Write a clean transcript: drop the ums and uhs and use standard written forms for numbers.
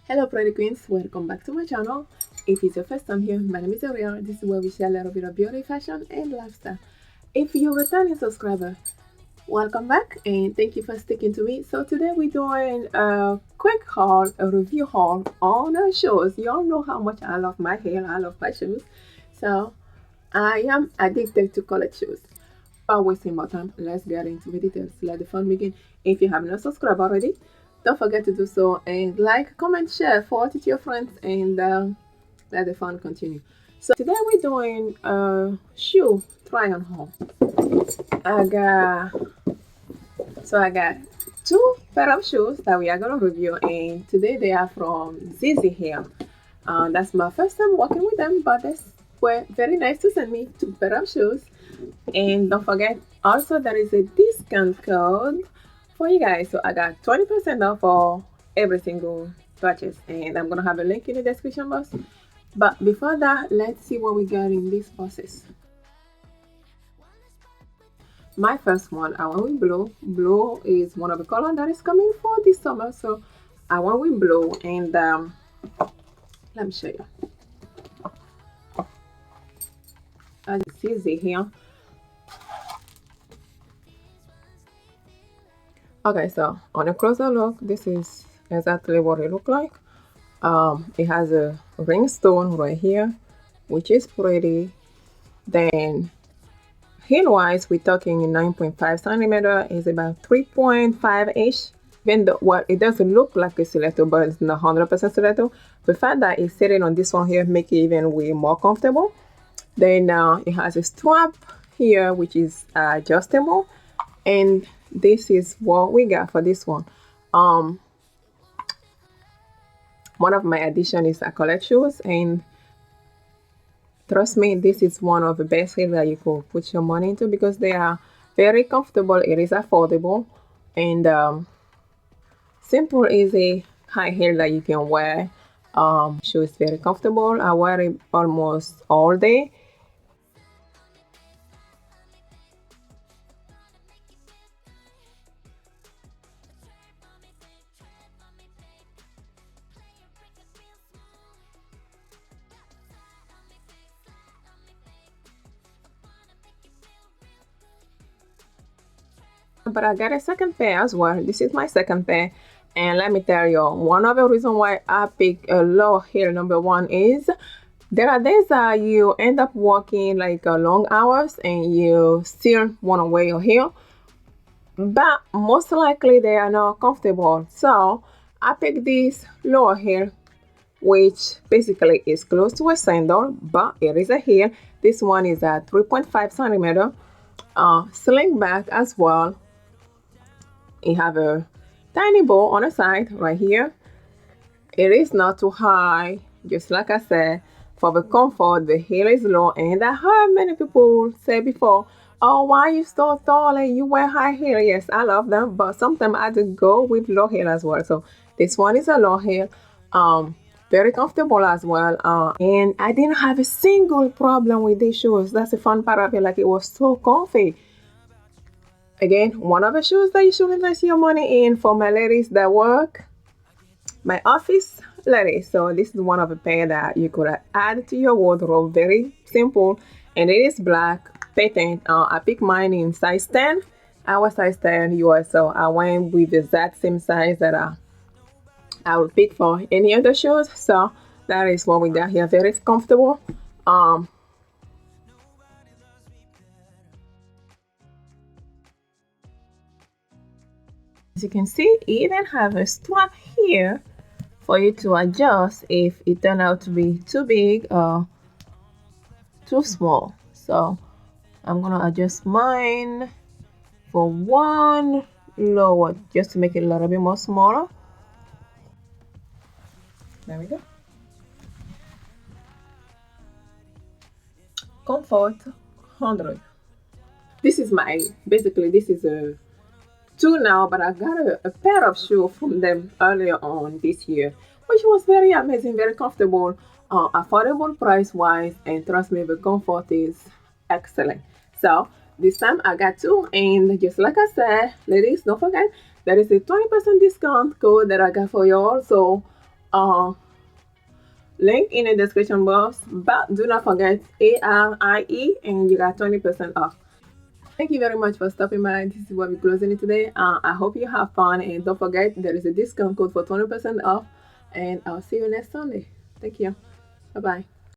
Hello pretty queens, welcome back to my channel. If it's your first time here, my name is Ariel. This is where we share a little bit of beauty, fashion and lifestyle. If you're a returning subscriber, welcome back and thank you for sticking to me. So today we're doing a quick haul, a review haul on our shoes. Y'all know how much I love my hair, I love my shoes. So I am addicted to colored shoes. Without wasting more time, let's get into the details. Let the fun begin. If you have not subscribed already, don't forget to do so and like, comment, share, forward it to your friends, and let the fun continue. So today we're doing a shoe try-on haul. I got two pair of shoes that we are gonna review, and today they are from ZZHEELS. That's my first time working with them, but they were very nice to send me two pair of shoes. And don't forget, also there is a discount code for you guys, so I got 20% off for every single purchase, and I'm gonna have a link in the description box. But before that, let's see what we got in this boxes. My first one, I went with blue. Blue is one of the colors that is coming for this summer, so I went with blue. And let me show you. As you see here. Okay, so on a closer look, this is exactly what it looks like. It has a ring stone right here, which is pretty. Then heel wise, we're talking 9.5 centimeter, is about 3.5-ish. Even though what it doesn't look like a stiletto, but it's not 100% stiletto. The fact that it's sitting on this one here make it even way more comfortable. Then it has a strap here, which is adjustable, and this is what we got for this one. One of my addition is I collect shoes, and trust me, this is one of the best heels that you could put your money into because they are very comfortable. It is affordable and simple, easy, high heel that you can wear. Shoe is very comfortable. I wear it almost all day. But I got a second pair as well. This is my second pair, and let me tell you, one of the reasons why I pick a low heel, number one, is there are days that you end up working like long hours and you still want to wear your heel, but most likely they are not comfortable. So I picked this lower heel, which basically is close to a sandal, but it is a heel. This one is at 3.5 centimeter, sling back as well. You have a tiny bow on the side right here. It is not too high, just like I said. For the comfort, the heel is low, and I heard many people say before, oh, why you so tall and you wear high heel? Yes, I love them, but sometimes I do go with low heel as well. So this one is a low heel, very comfortable as well, and I didn't have a single problem with these shoes. That's the fun part of it. Like, it was so comfy. Again, one of the shoes that you should invest your money in for my ladies that work, my office ladies. So this is one of the pair that you could add to your wardrobe. Very simple, and it is black patent. I picked mine in size 10. I was size 10 US, so I went with the exact same size that I would pick for any other shoes. So that is what we got here. Very comfortable. As you can see, it even have a strap here for you to adjust if it turned out to be too big or too small. So I'm gonna adjust mine for one lower just to make it a little bit more smaller. There we go. Comfort 100. This is my, basically this is a two now, but I got a pair of shoes from them earlier on this year, which was very amazing, very comfortable, affordable price wise, and trust me, the comfort is excellent. So this time I got two, and just like I said, ladies, don't forget there is a 20% discount code that I got for you all. So link in the description box, but do not forget ARIE and you got 20% off. Thank you very much for stopping by. This is what we're closing it today. I hope you have fun, and don't forget there is a discount code for 20% off, and I'll see you next Sunday. Thank you. Bye bye.